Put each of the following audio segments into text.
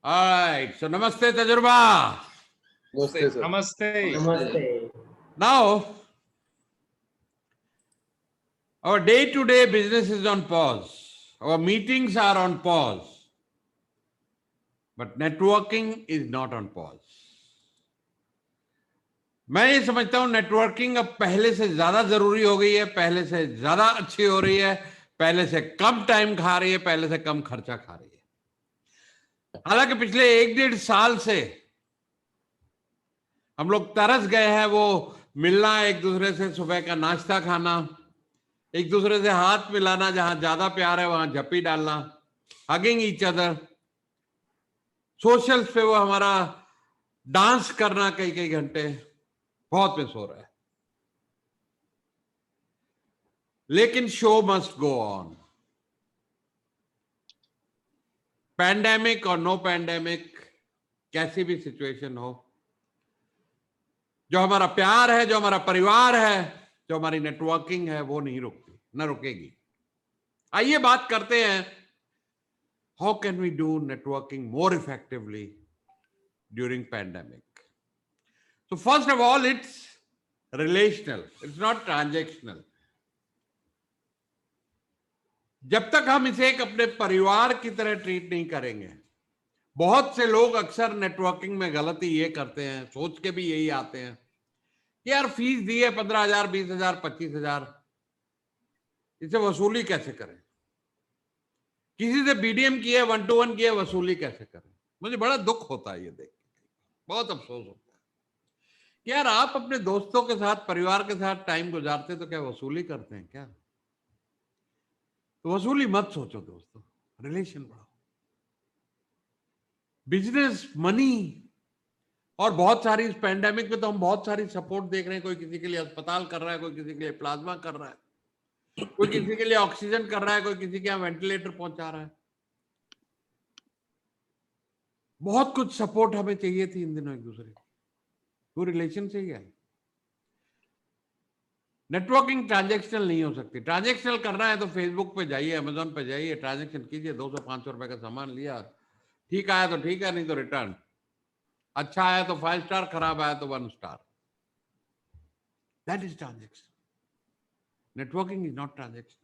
Alright, so namaste Tajurba. Namaste, sir. Namaste. Namaste. Now, our day-to-day business is on pause. Our meetings are on pause. But networking is not on pause. मैं ये समझता हूं networking अब पहले से ज्यादा जरूरी हो गई है, पहले से ज्यादा अच्छी हो रही है, पहले से कम टाइम खा रही है, पहले से कम खर्चा खा रही है। हालांकि पिछले 1-1.5 साल से हम लोग तरस गए हैं वो मिलना, एक दूसरे से सुबह का नाश्ता खाना, एक दूसरे से हाथ मिलाना, जहां ज्यादा प्यार है वहां झप्पी डालना, हगिंग ईच अदर, सोशल्स पे वो हमारा डांस करना कई कई घंटे, बहुत मिस हो रहा है। लेकिन show must go on. Pandemic और नो पैंडेमिक, कैसी भी सिचुएशन हो, जो हमारा प्यार है, जो हमारा परिवार है, जो हमारी नेटवर्किंग है, वो नहीं रुकती, ना रुकेगी। आइए बात करते हैं, how can we do networking more effectively during pandemic. So first of all, it's relational, it's not transactional. जब तक हम इसे एक अपने परिवार की तरह ट्रीट नहीं करेंगे, बहुत से लोग अक्सर नेटवर्किंग में गलती ये करते हैं, सोच के भी यही आते हैं कि यार फीस दी है 15,000, 20,000, 25,000, इसे वसूली कैसे करें, किसी से बीडीएम किए, 1-to-1 किए, वसूली कैसे करें। मुझे बड़ा दुख होता है ये देख के, बहुत अफसोस होता है कि यार आप अपने दोस्तों के साथ, परिवार के साथ टाइम गुजारते तो क्या वसूली करते हैं क्या? तो वसूली मत सोचो दोस्तों, रिलेशन बढ़ाओ। बिजनेस, मनी, और बहुत सारी इस पैंडेमिक में तो हम बहुत सारी सपोर्ट देख रहे हैं। कोई किसी के लिए अस्पताल कर रहा है, कोई किसी के लिए प्लाज्मा कर रहा है, कोई किसी के लिए ऑक्सीजन कर रहा है, कोई किसी के यहाँ वेंटिलेटर पहुंचा रहा है। बहुत कुछ सपोर्ट हमें चाहिए थी इन दिनों एक दूसरे की, वो रिलेशन से ही आई। नेटवर्किंग ट्रांजैक्शनल नहीं हो सकती। ट्रांजैक्शनल करना है तो फेसबुक पे जाइए, अमेजोन पे जाइए, ट्रांजैक्शन कीजिए, 200-500 रुपए का सामान लिया, ठीक आया तो ठीक है, नहीं तो रिटर्न, अच्छा आया तो 5 स्टार, खराब आया तो 1 star. That is transaction. Networking is not transaction.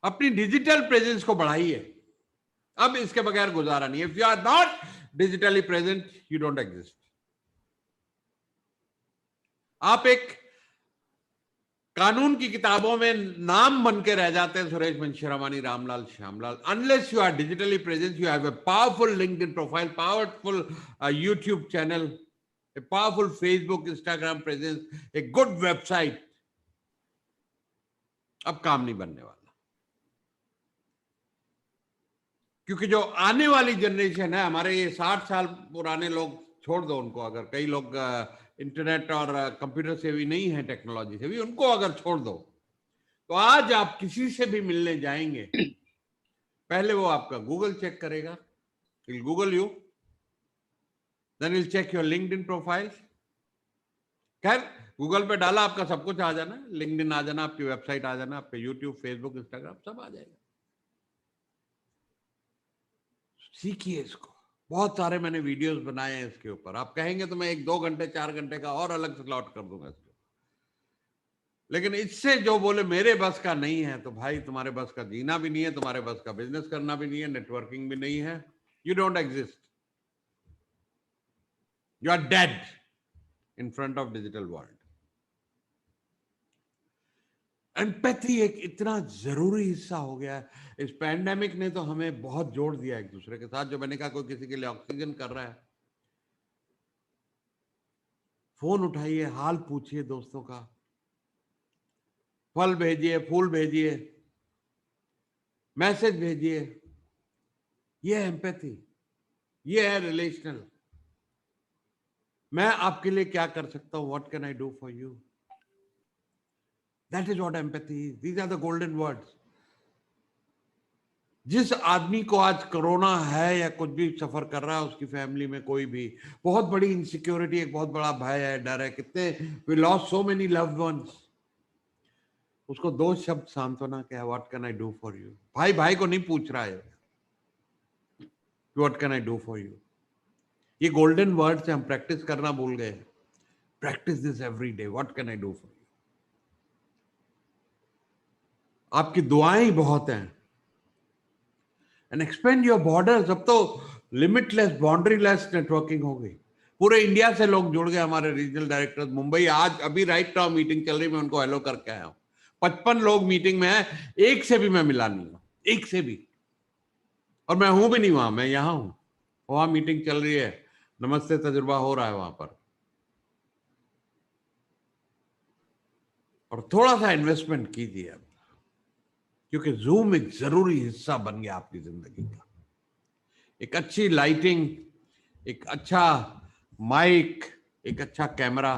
अपनी डिजिटल प्रेजेंस को बढ़ाइए, अब इसके बगैर गुजारा नहीं है। If you are not digitally present, you don't exist. आप एक कानून की किताबों में नाम बन के रह जाते हैं, Suresh Vanshiramani, Ramlal, Shyamlal. Unless you are digitally present, you have a powerful LinkedIn profile, powerful YouTube channel, a powerful Facebook, Instagram presence, a good website, अब काम नहीं बनने वाला। क्योंकि जो आने वाली जनरेशन है, हमारे ये 60 साल पुराने लोग छोड़ दो उनको, अगर कई लोग इंटरनेट और कंप्यूटर से भी नहीं है, टेक्नोलॉजी से भी, उनको अगर छोड़ दो, तो आज आप किसी से भी मिलने जाएंगे, पहले वो आपका गूगल चेक करेगा, he'll Google you, then he'll check your LinkedIn profile. खैर गूगल पे डाला, आपका सब कुछ आ जाना, लिंक्डइन आ जाना, आपकी वेबसाइट आ जाना, आपके यूट्यूब, फेसबुक, इंस्टाग्राम सब आ जाएगा। सीखिए इसको। बहुत सारे मैंने वीडियोस बनाए हैं इसके ऊपर। आप कहेंगे तो मैं 1-2 घंटे, 4 घंटे का और अलग से स्लॉट कर दूंगा इसको, लेकिन इससे जो बोले मेरे बस का नहीं है, तो भाई तुम्हारे बस का जीना भी नहीं है, तुम्हारे बस का बिजनेस करना भी नहीं है, नेटवर्किंग भी नहीं है, you don't exist, you are dead in front of digital world. Empathy एक इतना जरूरी हिस्सा हो गया है। इस पैंडेमिक ने तो हमें बहुत जोड़ दिया एक दूसरे के साथ। जो मैंने कहा, कोई किसी के लिए ऑक्सीजन कर रहा है, फोन उठाइए, हाल पूछिए दोस्तों का, फल भेजिए, फूल भेजिए, मैसेज भेजिए। ये है एम्पैथी, ये है रिलेशनल। मैं आपके लिए क्या कर सकता हूं, what can I do for you, that is what empathy is. These are the golden words. जिस आदमी को आज कोरोना है या कुछ भी सफर कर रहा है, उसकी फैमिली में कोई भी बहुत बड़ी इनसिक्योरिटी, एक बहुत बड़ा भय है, डर है, कितने we lost so many loved ones, उसको 2 शब्द सांत्वना क्या है, what can I do for you. भाई भाई को नहीं पूछ रहा है, what can I do for you. ये गोल्डन वर्ड्स हम प्रैक्टिस करना भूल गए। Practice this every day, what can I do for you. आपकी दुआएं ही बहुत हैं। And expand your borders. अब तो लिमिटलेस, बाउंड्रीलेस नेटवर्किंग हो गई। पूरे इंडिया से लोग जुड़ गए। हमारे रीजनल डायरेक्टर मुंबई, आज अभी राइट नाउ मीटिंग चल रही, मैं उनको हेलो करके आया हूं। 55 लोग मीटिंग में है, एक से भी मैं मिला नहीं हूं, एक से भी। और मैं हूं भी नहीं वहां, मैं यहां हूं, वहां मीटिंग चल रही है, नमस्ते तजुर्बा हो रहा है वहां पर। और थोड़ा सा इन्वेस्टमेंट कीजिए अब, क्योंकि जूम एक जरूरी हिस्सा बन गया आपकी जिंदगी का। एक अच्छी लाइटिंग, एक अच्छा माइक, एक अच्छा कैमरा,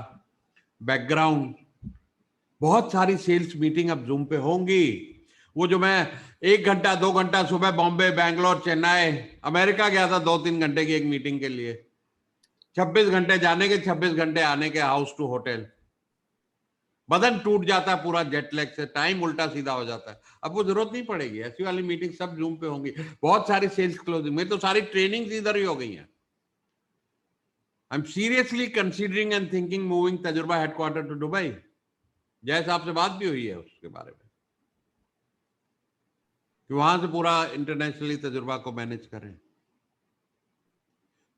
बैकग्राउंड, बहुत सारी सेल्स मीटिंग अब जूम पे होंगी। वो जो मैं 1 घंटा 2 घंटा सुबह बॉम्बे, बैंगलोर, चेन्नई, अमेरिका गया था 2-3 घंटे की एक मीटिंग के लिए, 26 घंटे जाने के, 26 घंटे आने के, हाउस टू होटल। बदन टूट जाता है पूरा जेट लैग से, टाइम उल्टा सीधा हो जाता है। अब वो जरूरत नहीं पड़ेगी, ऐसी वाली मीटिंग सब जूम पे होंगी। बहुत सारी सेल्स क्लोजिंग में तो सारी ट्रेनिंग इधर ही हो गई हैं। I am seriously considering and thinking moving तजुर्बा हेडक्वार्टर टू दुबई। जय साहब से बात भी हुई है उसके बारे में कि वहां से पूरा इंटरनेशनली तजुर्बा को मैनेज करें।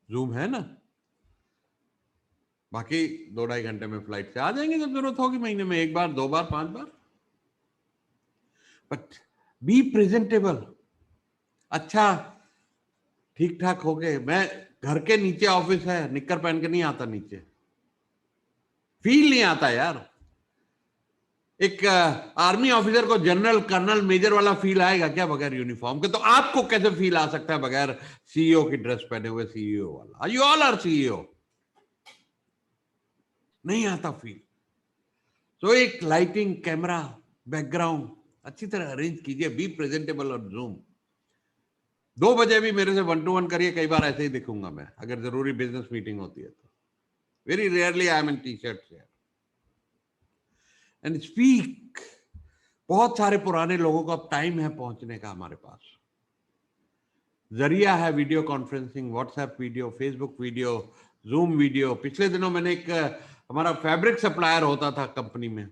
जूम है ना, बाकी 2-2.5 घंटे में फ्लाइट से आ जाएंगे जब जरूरत होगी, महीने में 1 बार 2 बार 5 बार। बट बी प्रेजेंटेबल, अच्छा ठीक ठाक हो गए। मैं घर के नीचे ऑफिस है, निक्कर पहन के नहीं आता नीचे, फील नहीं आता यार। एक आर्मी ऑफिसर को जनरल, कर्नल, मेजर वाला फील आएगा क्या बगैर यूनिफॉर्म के? तो आपको कैसे फील आ सकता है बगैर सीईओ की ड्रेस पहने हुए, सीईओ वाला? You all are CEO. नहीं आता फील। तो एक लाइटिंग, कैमरा, बैकग्राउंड अच्छी तरह अरेंज कीजिए, बी प्रेजेंटेबल। और जूम 2 बजे भी मेरे से 1-to-1 करिए, कई बार ऐसे ही दिखूंगा मैं, अगर जरूरी बिजनेस मीटिंग होती है तो। Very rarely I am in T-shirt and speak. बहुत सारे पुराने लोगों को अब टाइम है पहुंचने का। हमारे पास जरिया है, video conferencing, WhatsApp video, Facebook video, zoom video. पिछले दिनों मैंने एक, हमारा फैब्रिक सप्लायर होता था कंपनी में,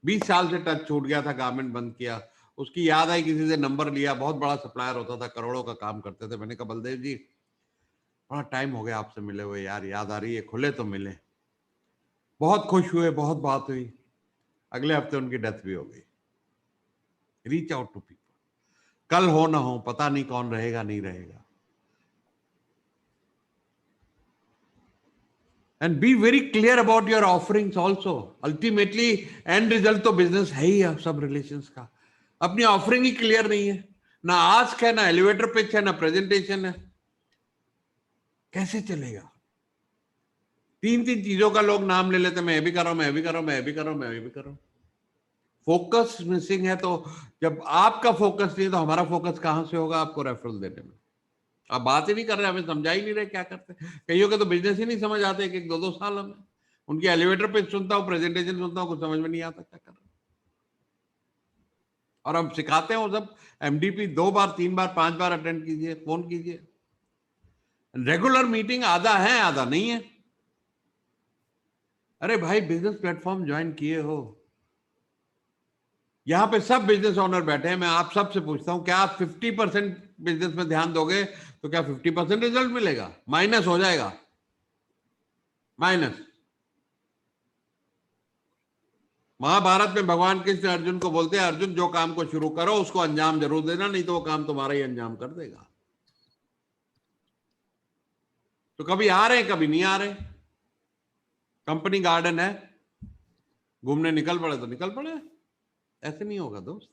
20 साल से टच छूट गया था, गारमेंट बंद किया। उसकी याद आई, किसी से नंबर लिया, बहुत बड़ा सप्लायर होता था, करोड़ों का काम करते थे। मैंने कहा बलदेव जी, बड़ा टाइम हो गया आपसे मिले हुए यार, याद आ रही है, खुले तो मिले। बहुत खुश हुए, बहुत बात हुई। अगले हफ्ते उनकी डेथ भी हो गई। Reach out to people. कल हो ना हो, पता नहीं कौन रहेगा नहीं रहेगा। And be very clear about your offerings also. Ultimately and result तो बिजनेस है ही है सब रिलेशंस का। अपनी ऑफरिंग ही क्लियर नहीं है, ना आस्क है, ना एलिवेटर पिच है, ना प्रेजेंटेशन है, कैसे चलेगा? 3-3 चीजों का लोग नाम ले लेते, मैं भी कर रहा हूं, मैं भी कर रहा हूं, मैं भी कर रहा हूं, मैं भी कर रहा हूं। फोकस मिसिंग है। तो जब आपका फोकस नहीं है तो हमारा फोकस कहां से होगा आपको रेफरल देने में? आप बात ही नहीं कर रहे, हमें समझा ही नहीं रहे क्या करते। कईयों के तो बिजनेस ही नहीं समझ आते, 1-2 साल हमें। उनकी एलिवेटर पे सुनता हूँ, प्रेजेंटेशन सुनता हूँ, कुछ समझ में नहीं आता क्या कर रहे। और हम सिखाते हैं वो सब। एमडीपी 2 बार 3 बार 5 बार अटेंड कीजिए, फोन कीजिए। रेगुलर मीटिंग आधा है आधा नहीं है। अरे भाई, बिजनेस प्लेटफॉर्म ज्वाइन किए हो, यहां पे सब बिजनेस ओनर बैठे हैं। मैं आप सबसे पूछता हूं, क्या आप 50% बिजनेस में ध्यान दोगे तो क्या 50% रिजल्ट मिलेगा? माइनस हो जाएगा, माइनस। महाभारत में भगवान कृष्ण अर्जुन को बोलते हैं, अर्जुन जो काम को शुरू करो उसको अंजाम जरूर देना, नहीं तो वो काम तुम्हारा ही अंजाम कर देगा। तो कभी आ रहे कभी नहीं आ रहे। कंपनी गार्डन है, घूमने निकल पड़े तो निकल पड़े, ऐसे नहीं होगा दोस्त।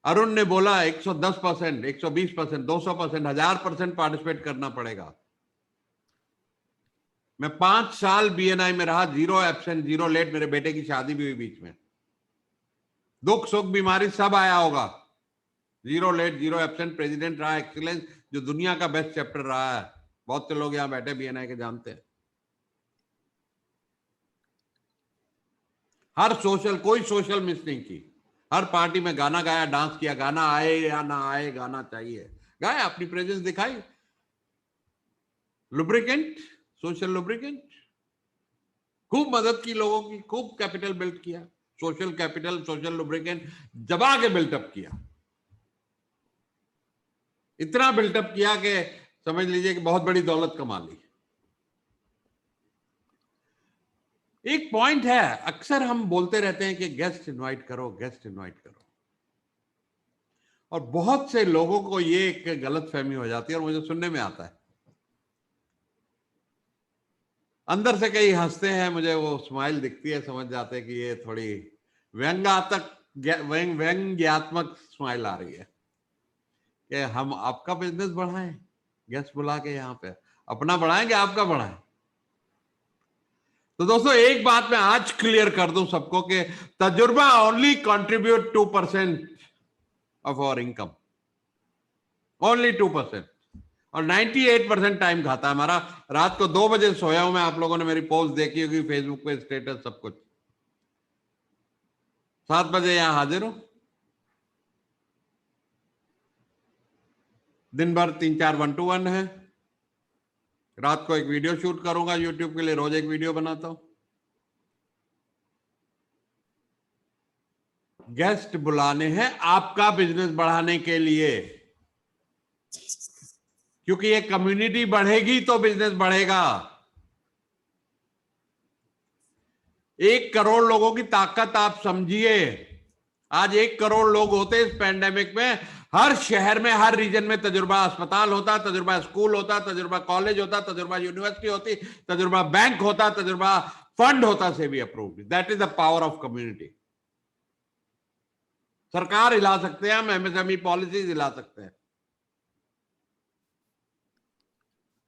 अरुण ने बोला 110%, 120%, 200%, 1000% पार्टिसिपेट करना पड़ेगा। मैं 5 साल बीएनआई में रहा, 0 एब्सेंट, 0 लेट। मेरे बेटे की शादी भी हुई बीच में, दुख सुख बीमारी सब आया होगा, 0 लेट, 0 एब्सेंट। प्रेसिडेंट रहा, एक्सीलेंस, जो दुनिया का बेस्ट चैप्टर रहा है। बहुत से लोग यहां बैठे बीएनआई के जानते हैं। हर सोशल, कोई सोशल मिस नहीं की। हर पार्टी में गाना गाया, डांस किया। गाना आए या ना आए, गाना चाहिए। गए, अपनी प्रेजेंस दिखाई, लुब्रिकेंट, सोशल लुब्रिकेंट, खूब मदद की लोगों की, खूब कैपिटल बिल्ड किया, सोशल कैपिटल, सोशल लुब्रिकेंट दबा के बिल्टअप किया, इतना बिल्टअप किया कि समझ लीजिए कि बहुत बड़ी दौलत कमा ली। एक पॉइंट है, अक्सर हम बोलते रहते हैं कि गेस्ट इनवाइट करो, गेस्ट इनवाइट करो, और बहुत से लोगों को ये एक गलत फहमी हो जाती है, और मुझे सुनने में आता है, अंदर से कई हंसते हैं, मुझे वो स्माइल दिखती है, समझ जाते हैं कि ये थोड़ी व्यंग्यात्मक स्माइल आ रही है कि हम आपका बिजनेस बढ़ाएं, गेस्ट बुला के यहाँ पे अपना बढ़ाएं कि आपका बढ़ाएं। तो दोस्तों एक बात मैं आज क्लियर कर दूं सबको कि तजुर्बा only contribute 2% of our income, only 2%, और 98% टाइम खाता है हमारा। रात को 2 बजे सोया हूं मैं, आप लोगों ने मेरी पोस्ट देखी होगी फेसबुक पे, स्टेटस सब कुछ, 7 बजे यहां हाजिर हूं, दिन भर 3-4 1-to-1 है, रात को एक वीडियो शूट करूंगा यूट्यूब के लिए, रोज एक वीडियो बनाता हूं। गेस्ट बुलाने हैं आपका बिजनेस बढ़ाने के लिए, क्योंकि ये कम्युनिटी बढ़ेगी तो बिजनेस बढ़ेगा। 1 करोड़ लोगों की ताकत आप समझिए। आज 1 करोड़ लोग होते इस पैंडेमिक में, हर शहर में, हर रीजन में तजुर्बा अस्पताल होता, तजुर्बा स्कूल होता, तजुर्बा कॉलेज होता, तजुर्बा यूनिवर्सिटी होती, तजुर्बा बैंक होता, तजुर्बा फंड होता, SEBI approved. That is the power of community. सरकार हिला सकते हैं हम, एमएसएमई पॉलिसीज हिला सकते हैं,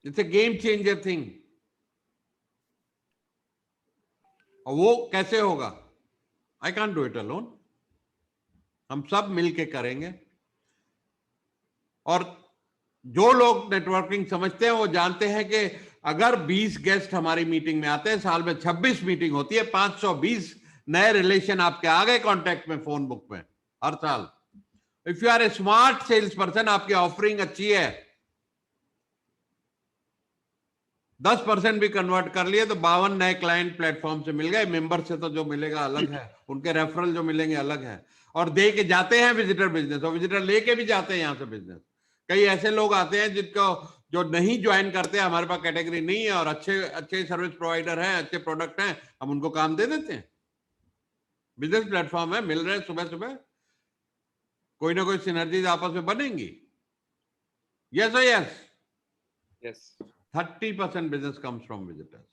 it's a game changer thing. और वो कैसे होगा? I can't do it alone, हम सब मिलके करेंगे। और जो लोग नेटवर्किंग समझते हैं वो जानते हैं कि अगर 20 गेस्ट हमारी मीटिंग में आते हैं, साल में 26 मीटिंग होती है, 520 नए रिलेशन आपके आ गए कांटेक्ट में, फोन बुक में हर साल। If you are a smart sales person, आपकी ऑफरिंग अच्छी है, 10% भी कन्वर्ट कर लिए तो 52 नए क्लाइंट प्लेटफॉर्म से मिल गए। मेंबर से तो जो मिलेगा अलग है, उनके रेफरल जो मिलेंगे अलग है, और दे के जाते हैं विजिटर बिजनेस, और विजिटर लेके भी जाते हैं यहां से बिजनेस। कई ऐसे लोग आते हैं जिनको जो नहीं ज्वाइन करते, हमारे पास कैटेगरी नहीं है और अच्छे अच्छे सर्विस प्रोवाइडर हैं, अच्छे प्रोडक्ट हैं, हम उनको काम दे देते हैं। बिजनेस प्लेटफॉर्म है, मिल रहे हैं, सुबह सुबह कोई ना कोई सिनर्जीज आपस में बनेंगी। यस और yes, yes, 30% business comes from visitors.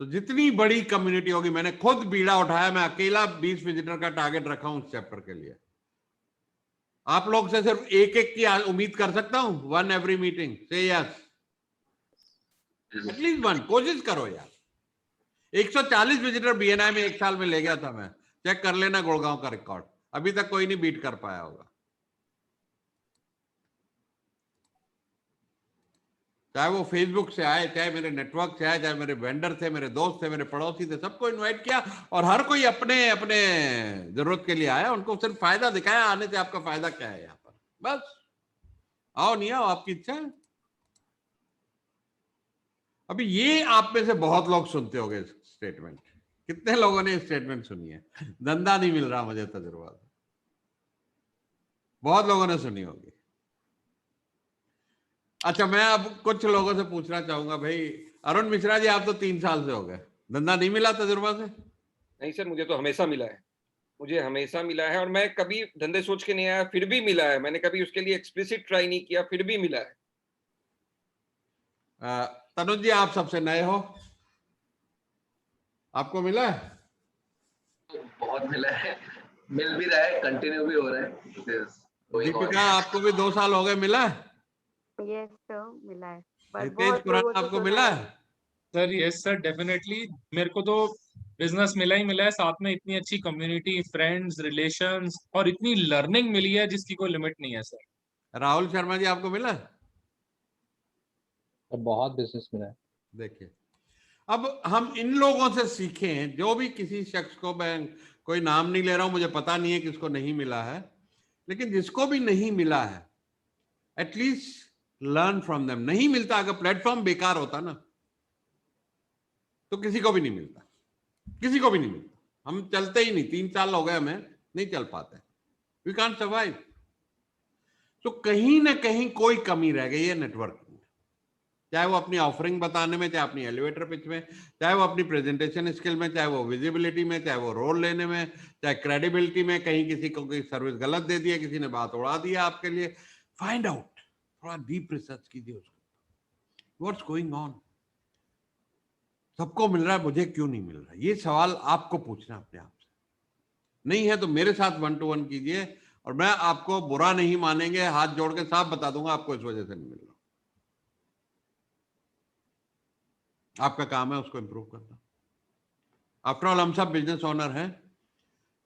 तो जितनी बड़ी कम्युनिटी होगी, मैंने खुद बीड़ा उठाया, मैं अकेला 20 विजिटर का टारगेट रखा हूं इस चैप्टर के लिए। आप लोग से सिर्फ एक एक की उम्मीद कर सकता हूं, 1 एवरी मीटिंग, से यस, एटलीस्ट 1, कोशिश करो यार। 140 विजिटर बीएनआई में एक साल में ले गया था मैं, चेक कर लेना गुड़गांव का रिकॉर्ड, अभी तक कोई नहीं बीट कर पाया होगा। चाहे वो फेसबुक से आए, चाहे मेरे नेटवर्क से आए, चाहे मेरे वेंडर थे, मेरे दोस्त थे, मेरे पड़ोसी थे, सबको इनवाइट किया, और हर कोई अपने अपने जरूरत के लिए आया, उनको सिर्फ फायदा दिखाया। आने से आपका फायदा क्या है यहाँ पर? बस आओ, नहीं आओ, आपकी इच्छा है। अभी ये आप में से बहुत लोग सुनते होंगे स्टेटमेंट, कितने लोगों ने स्टेटमेंट सुनी है? धंधा नहीं मिल रहा मुझे तजुर्बा, बहुत लोगों ने सुनी होगी। अच्छा, मैं अब कुछ लोगों से पूछना चाहूंगा, भाई अरुण मिश्रा जी, आप तो 3 साल से हो गए, धंधा नहीं मिला तजुर्बा से? नहीं सर, मुझे तो हमेशा मिला है, मुझे हमेशा मिला है, और मैं कभी धंधे सोच के नहीं आया, फिर भी मिला है। मैंने कभी उसके लिए एक्सप्लिसिट ट्राई नहीं किया, फिर भी मिला है। तनुज जी, आप सबसे नए हो, आपको मिला है? बहुत मिला है, मिल भी रहा है, कंटिन्यू भी हो रहा है। दीपिका, आपको भी 2 साल हो गए, मिला है? यस सर, मिला है, पर हितेश बहुत खुराना, लोगों से आपको सुना मिला है। है? सर यस सर, डेफिनेटली मेरे को तो बिजनेस मिला ही मिला है, साथ में इतनी अच्छी कम्युनिटी, फ्रेंड्स, रिलेशंस और इतनी लर्निंग मिली है जिसकी कोई लिमिट नहीं है सर। राहुल शर्मा जी, आपको मिला है? बहुत बिजनेस मिला है। देखिए, अब हम इन लोगों से सीखें, जो भी किसी शख्स को, मैं कोई नाम नहीं ले रहा हूं, मुझे पता नहीं है किसको नहीं मिला है, लेकिन जिसको भी नहीं मिला है एटलीस्ट लर्न फ्रॉम देम। नहीं मिलता, अगर प्लेटफॉर्म बेकार होता ना तो किसी को भी नहीं मिलता, किसी को भी नहीं मिलता। हम चलते ही नहीं, 3 साल हो गए हमें, नहीं चल पाते, वी कांट सर्वाइव। तो कहीं ना कहीं कोई कमी रह गई है नेटवर्क में, चाहे वो अपनी ऑफरिंग बताने में, चाहे अपनी एलिवेटर पिच में, चाहे वो अपनी प्रेजेंटेशन स्किल में, चाहे वो विजिबिलिटी में, चाहे वो रोल लेने में, चाहे क्रेडिबिलिटी में। कहीं किसी को कोई सर्विस गलत दे दिया, किसी ने बात उड़ा दिया आपके लिए, फाइंड आउट, थोड़ा डीप रिसर्च कीजिए उसको, व्हाट्स गोइंग ऑन। सबको मिल रहा है, मुझे क्यों नहीं मिल रहा? ये सवाल आपको पूछना अपने आप से। नहीं है तो मेरे साथ 1 to 1 कीजिए, और मैं आपको बुरा नहीं मानेंगे, हाथ जोड़ के साफ बता दूंगा आपको इस वजह से नहीं मिल रहा। आपका काम है उसको इंप्रूव करना। आफ्टर ऑल हम सब बिजनेस ओनर हैं,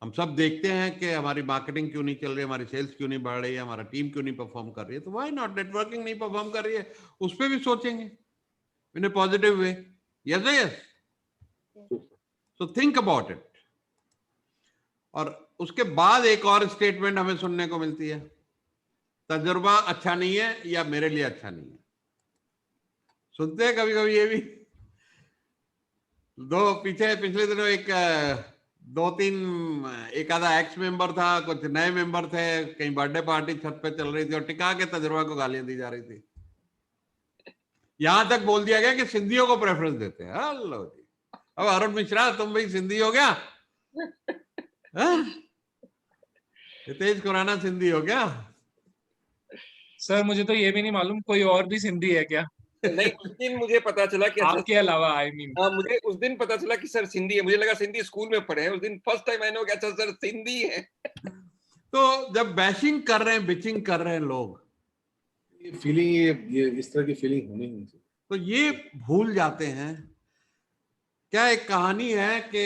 हम सब देखते हैं कि हमारी मार्केटिंग क्यों नहीं चल रही, हमारी सेल्स क्यों नहीं बढ़ रही है, हमारा टीम क्यों नहीं परफॉर्म कर रही है। तो व्हाई नॉट, नेटवर्किंग नहीं परफॉर्म कर रही है, उस पर भी सोचेंगे in a positive way. Yes yes, so think about it. और उसके बाद एक और स्टेटमेंट हमें सुनने को मिलती है, तजुर्बा अच्छा नहीं है या मेरे लिए अच्छा नहीं है। सुनते हैं कभी कभी ये भी। पिछले दिनों एक 2-3 एक आधा एक्स मेंबर था, कुछ नए मेंबर थे, कहीं बर्थडे पार्टी छत पे चल रही थी और टिका के तजुर्बा को गालियां दी जा रही थी। यहां तक बोल दिया गया कि सिंधियों को प्रेफरेंस देते हैं। हेलो जी, अब अरुण मिश्रा तुम भाई सिंधी हो क्या? हितेश खुराना सिंधी हो क्या? सर मुझे तो ये भी नहीं मालूम कोई और भी सिंधी है क्या नहीं, उस दिन मुझे पता चला कि आपके अलावा, आई मीन। हाँ, मुझे उस दिन पता चला कि सर सिंधी है। मुझे लगा सिंधी स्कूल में पढ़े हैं। उस दिन फर्स्ट टाइम मैंने, अच्छा सर सिंधी है। तो जब बैशिंग कर रहे हैं, बिचिंग कर रहे हैं लोग, ये फीलिंग, ये इस तरह की फीलिंग होनी नहीं चाहिए। तो ये भूल जाते हैं। क्या एक कहानी है कि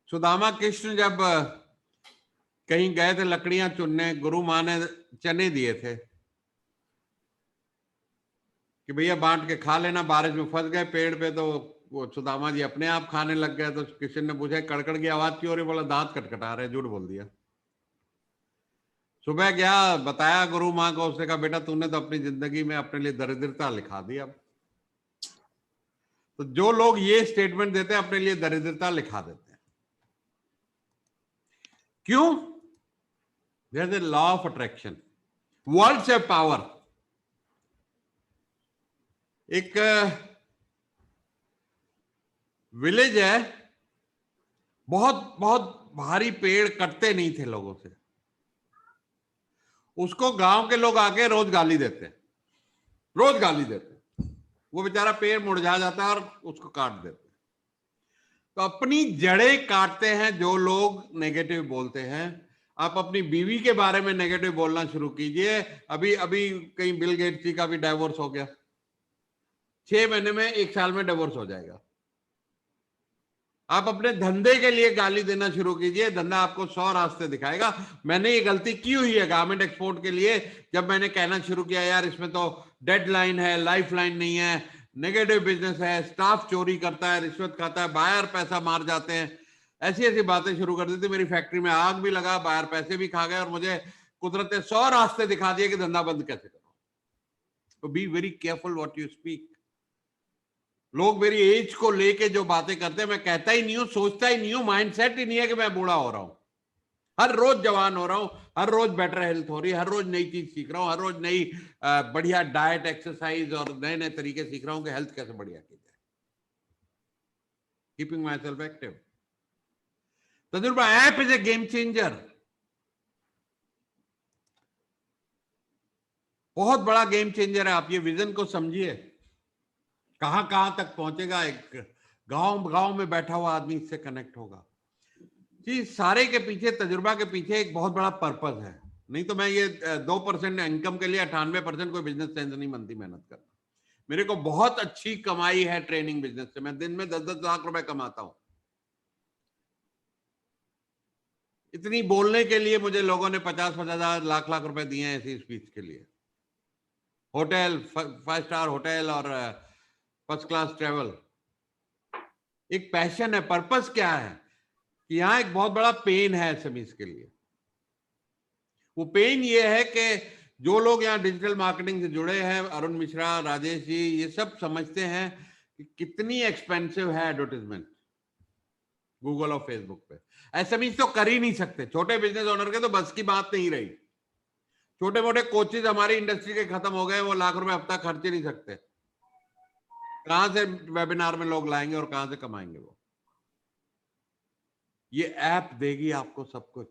सुदामा कृष्ण जब कहीं गए थे लकड़ियां चुनने, गुरु माँ ने चने दिए थे कि भैया बांट के खा लेना। बारिश में फंस गए पेड़ पे, तो वो सुदामा जी अपने आप खाने लग गए। तो कृष्ण ने पूछा कड़कड़ की आवाज क्यों हो रही? बोला दांत कटकटा रहे। झूठ बोल दिया। सुबह गया, बताया गुरु माँ को, उसने कहा बेटा तूने तो अपनी जिंदगी में अपने लिए दरिद्रता लिखा दी। अब तो जो लोग ये स्टेटमेंट देते हैं अपने लिए दरिद्रता लिखा देते हैं। क्यों? There is a law of attraction, words have power. एक विलेज है, बहुत बहुत भारी पेड़ कटते नहीं थे लोगों से, उसको गांव के लोग आके रोज गाली देते, रोज गाली देते। वो बेचारा पेड़ मुरझा जाता है और उसको काट देते। तो अपनी जड़ें काटते हैं जो लोग नेगेटिव बोलते हैं। आप अपनी बीवी के बारे में नेगेटिव बोलना शुरू कीजिए। अभी अभी कहीं बिल गेट्स जी का भी डाइवोर्स हो गया, 6 महीने में 1 साल में डिवोर्स हो जाएगा। आप अपने धंधे के लिए गाली देना शुरू कीजिए, धंधा आपको 100 रास्ते दिखाएगा। मैंने ये गलती की हुई है गारमेंट एक्सपोर्ट के लिए, जब मैंने कहना शुरू किया यार इसमें तो डेडलाइन है, लाइफ लाइन नहीं है, नेगेटिव बिजनेस है, स्टाफ चोरी करता है, रिश्वत खाता है, बायर पैसा मार जाते हैं, ऐसी ऐसी बातें शुरू कर दी थी। मेरी फैक्ट्री में आग भी लगा, बायर पैसे भी खा गए, और मुझे कुदरत ने 100 रास्ते दिखा दिए कि धंधा बंद कैसे करो। तो be very careful what you speak. लोग मेरी एज को लेके जो बातें करते हैं, मैं कहता ही नहीं हूं, सोचता ही नहीं हूं, माइंडसेट ही नहीं है कि मैं बूढ़ा हो रहा हूं। हर रोज जवान हो रहा हूं, हर रोज बेटर हेल्थ हो रही है, हर रोज नई चीज सीख रहा हूं, हर रोज नई बढ़िया डाइट, एक्सरसाइज और नए नए तरीके सीख रहा हूं कि हेल्थ कैसे बढ़िया की जाए। Keeping myself active. Tajurba app is a game changer, बहुत बड़ा गेम चेंजर है। आप ये विजन को समझिए, कहां कहां तक पहुंचेगा। एक गांव गांव में बैठा हुआ आदमी इससे कनेक्ट होगा। जी, सारे के पीछे, तजुर्बा के पीछे एक बहुत बड़ा पर्पस है। नहीं तो मैं ये 2% इनकम के लिए 98% कोई बिजनेस सेंस नहीं बनती मेहनत करना। मेरे को बहुत अच्छी कमाई है ट्रेनिंग बिजनेस से, मैं दिन में 10-10 लाख रुपए कमाता हूं। इतनी बोलने के लिए मुझे लोगों ने 50-50 लाख रुपए दिए हैं ऐसी स्पीच के लिए। होटल, 5 स्टार होटल और फर्स्ट क्लास ट्रेवल। एक पैशन है। पर्पस क्या है कि यहां एक बहुत बड़ा पेन है एसएमईज के लिए, वो पेन ये है कि जो लोग यहाँ डिजिटल मार्केटिंग से जुड़े हैं, अरुण मिश्रा, राजेश जी, ये सब समझते हैं कि कितनी एक्सपेंसिव है एडवर्टाइजमेंट गूगल और फेसबुक पे। एसएमई तो कर ही नहीं सकते, छोटे बिजनेस ओनर के तो बस की बात नहीं रही। छोटे मोटे कोचेज हमारी इंडस्ट्री के खत्म हो गए, वो लाख रुपए हफ्ता खर्च ही नहीं सकते। कहां से वेबिनार में लोग लाएंगे और कहां से कमाएंगे वो? ये ऐप देगी आपको सब कुछ,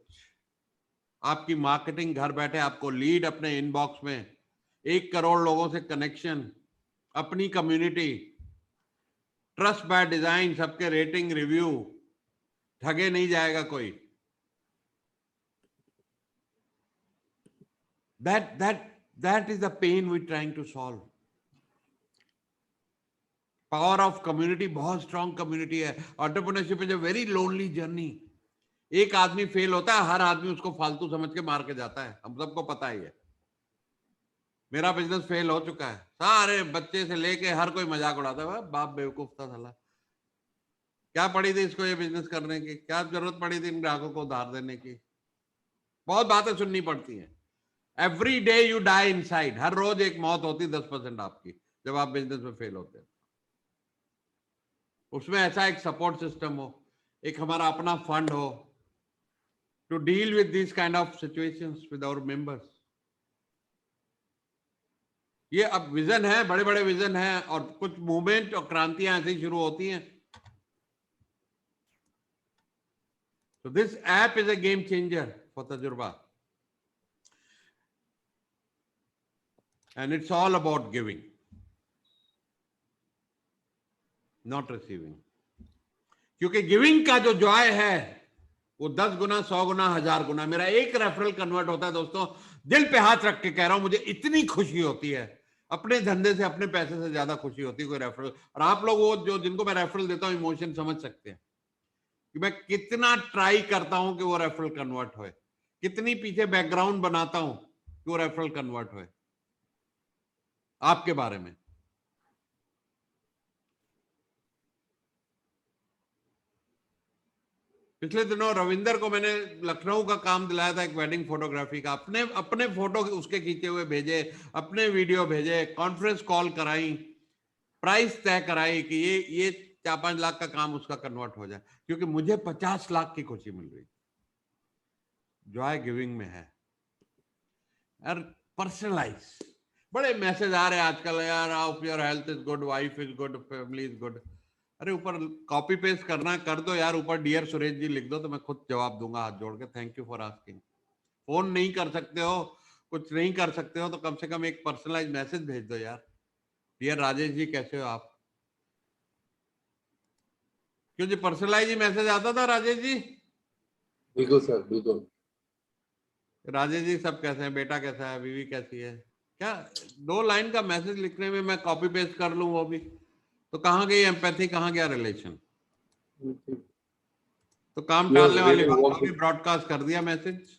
आपकी मार्केटिंग घर बैठे, आपको लीड अपने इनबॉक्स में, 1 करोड़ लोगों से कनेक्शन, अपनी कम्युनिटी, ट्रस्ट बाय डिजाइन, सबके रेटिंग रिव्यू, ठगे नहीं जाएगा कोई। That is the pain we're trying to solve. Power of community, बहुत स्ट्रॉन्ग कम्युनिटी है। Entrepreneurship is a very lonely journey. एक आदमी फेल होता है, हर आदमी उसको फालतू समझ के मार के जाता है, हम सबको पता ही है। मेरा बिजनेस फेल हो चुका है, सारे बच्चे से लेके हर कोई मजाक उड़ाता है, बाप बेवकूफ था साला, क्या पड़ी थी इसको ये बिजनेस करने की, क्या जरूरत पड़ी थी इन ग्राहकों को उधार देने की। बहुत बातें सुननी पड़ती हैं। Every day you die inside, हर रोज एक मौत होती 10% आपकी जब आप बिजनेस में फेल होते हैं। उसमें ऐसा एक सपोर्ट सिस्टम हो, एक हमारा अपना फंड हो to deal with this kind of situations with our members. ये अब विजन है, बड़े बड़े विजन है, और कुछ मूवमेंट और क्रांतियां ऐसे ही शुरू होती हैं। So this app is a game changer for Tajurba, and it's all about giving, not receiving. क्योंकि गिविंग का जो जॉय है वो 10 गुना, 100 गुना, 1000 गुना। मेरा एक रेफरल कन्वर्ट होता है दोस्तों, दिल पे हाथ रख के कह रहा हूं, मुझे इतनी खुशी होती है, अपने धंधे से, अपने पैसे से ज्यादा खुशी होती है कोई रेफरल। और आप लोग वो जो जिनको मैं रेफरल देता हूं, इमोशन समझ सकते हैं कि मैं कितना ट्राई करता हूं कि वो रेफरल कन्वर्ट होए, कितनी पीछे बैकग्राउंड बनाता हूं कि वो रेफरल कन्वर्ट होए। आपके बारे में पिछले दिनों रविंदर को मैंने लखनऊ का काम दिलाया था, एक वेडिंग फोटोग्राफी का। अपने फोटो उसके खींचे हुए भेजे, अपने वीडियो भेजे, कॉन्फ्रेंस कॉल कराई, प्राइस तय कराई कि ये 4-5 लाख का काम उसका कन्वर्ट हो जाए, क्योंकि मुझे 50 लाख की खुशी मिल रही। जॉय गिविंग में है। यार पर्सनलाइज, बड़े मैसेज आ रहे हैं आजकल, यार how your health is good, wife is good, family is good. अरे ऊपर कॉपी पेस्ट करना कर दो यार, ऊपर डियर सुरेश जी लिख दो तो मैं खुद जवाब दूंगा हाथ जोड़ के, thank you for asking. Phone नहीं कर सकते हो, कुछ नहीं कर सकते हो, तो कम से कम एक पर्सनलाइज मैसेज भेज दो यार, डियर राजेश जी कैसे हो आप। क्यों जी, पर्सनलाइज ही मैसेज आता था राजेश जी? बिल्कुल सर, बिल्कुल। राजेश जी सब कैसे हैं, बेटा कैसा है, बीवी कैसी है, क्या 2 लाइन का मैसेज लिखने में मैं कॉपी पेस्ट कर लूं वो भी, तो कहाँ गई एम्पैथी, कहाँ गया रिलेशन? तो काम टालने वाली बात होगी, ब्रॉडकास्ट कर दिया मैसेज।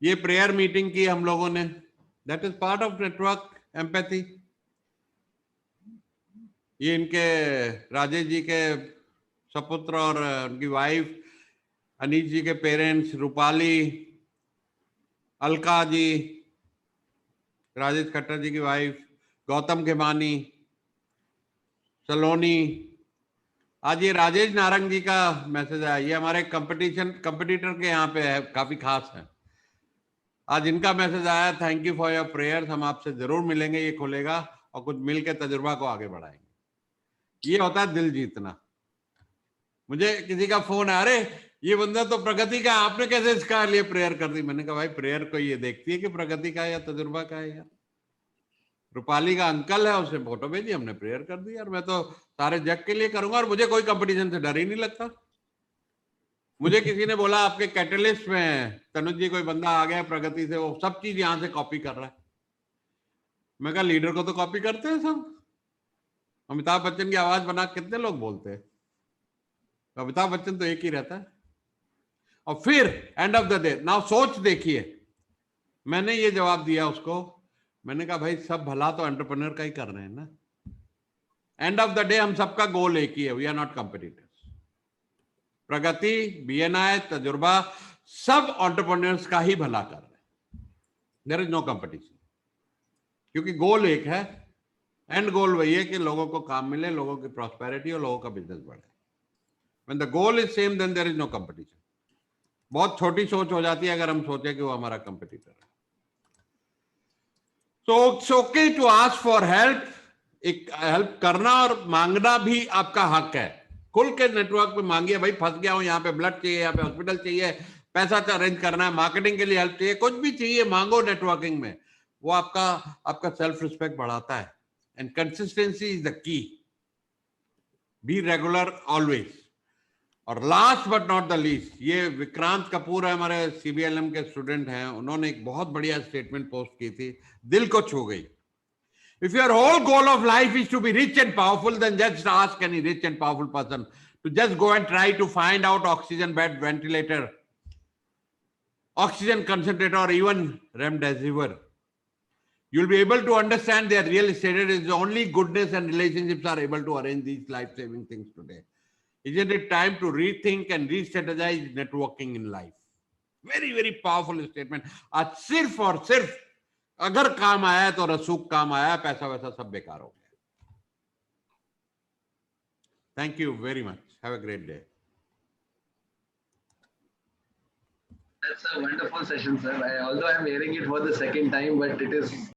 ये प्रेयर मीटिंग की हम लोगों ने, that is part of network empathy. ये इनके राजेश जी के सपुत्र और उनकी वाइफ, अनीश जी के पेरेंट्स, रूपाली, अलका जी, राजेश खट्टर जी की वाइफ, गौतम खेमानी, सलोनी। आज ये राजेश नारंग जी का मैसेज आया, ये हमारे कंपटीटर के यहाँ पे है, काफी खास है। आज इनका मैसेज आया, thank you for your prayers, हम आपसे जरूर मिलेंगे, ये खुलेगा और कुछ मिल के तजुर्बा को आगे बढ़ाएंगे। ये होता है दिल जीतना। मुझे किसी का फोन आ रहे, ये बंदा तो प्रगति का, आपने कैसे इसका लिए प्रेयर कर दी? मैंने कहा भाई प्रेयर को ये देखती है कि प्रगति का है या तजुर्बा का है यार। रूपाली का अंकल है, उसने फोटो भेजी, हमने प्रेयर कर दी यार। मैं तो सारे जग के लिए करूंगा, और मुझे कोई कंपटीशन से डर ही नहीं लगता। मुझे किसी ने बोला आपके कैटलिस्ट में तनुज जी कोई बंदा आ गया प्रगति से, वो सब चीज यहां से कॉपी कर रहा है। मैं कहा लीडर को तो कॉपी करते हैं सब, अमिताभ बच्चन की आवाज बना कितने लोग बोलते हैं, अमिताभ बच्चन तो एक ही रहता है। और फिर end of the day, now सोच देखिए, मैंने ये जवाब दिया उसको, मैंने कहा भाई सब भला तो एंटरप्रेन्योर का ही कर रहे हैं ना, एंड ऑफ द डे हम सबका गोल एक ही है, we are not competitors. Pragati, BNI, Tajurba, सब एंटरप्रेन्योर्स का ही भला कर रहे हैं। देयर इज नो कंपटीशन, क्योंकि गोल एक है, एंड गोल वही है कि लोगों को काम मिले, लोगों की प्रॉस्पेरिटी और लोगों का बिजनेस बढ़े। When the goal is same then there is no competition. बहुत छोटी सोच हो जाती है अगर हम सोचे कि वो हमारा कंपटीटर है। So it's okay to ask for help। एक हेल्प करना और मांगना भी आपका हक है। खुल के नेटवर्क पे मांगिए, भाई फंस गया हूं, यहाँ पे ब्लड चाहिए, यहाँ पे हॉस्पिटल चाहिए, पैसा अरेंज करना है, मार्केटिंग के लिए हेल्प चाहिए, कुछ भी चाहिए मांगो नेटवर्किंग में। वो आपका सेल्फ रिस्पेक्ट बढ़ाता है। And consistency is the key. Be regular always. और last but not the least, ये विक्रांत कपूर है, हमारे सीबीएलएम के स्टूडेंट हैं, उन्होंने एक बहुत बढ़िया स्टेटमेंट पोस्ट की थी, दिल को छू गई। If your whole goal of life is to be rich and powerful, then just ask any rich and powerful person to just go and try to find out oxygen bed, ventilator, oxygen concentrator, or even remdesivir. You'll be able to understand their real status is only goodness and relationships are able to arrange these life-saving things today. Isn't it time to rethink and re-strategize networking in life? Very, very powerful statement. आज सिर्फ और सिर्फ अगर काम आया तो रसूख काम आया, पैसा वैसा सब बेकार हो गया। Thank you very much. Have a great day. That's a wonderful session, sir. Although I'm hearing it for the second time, but it is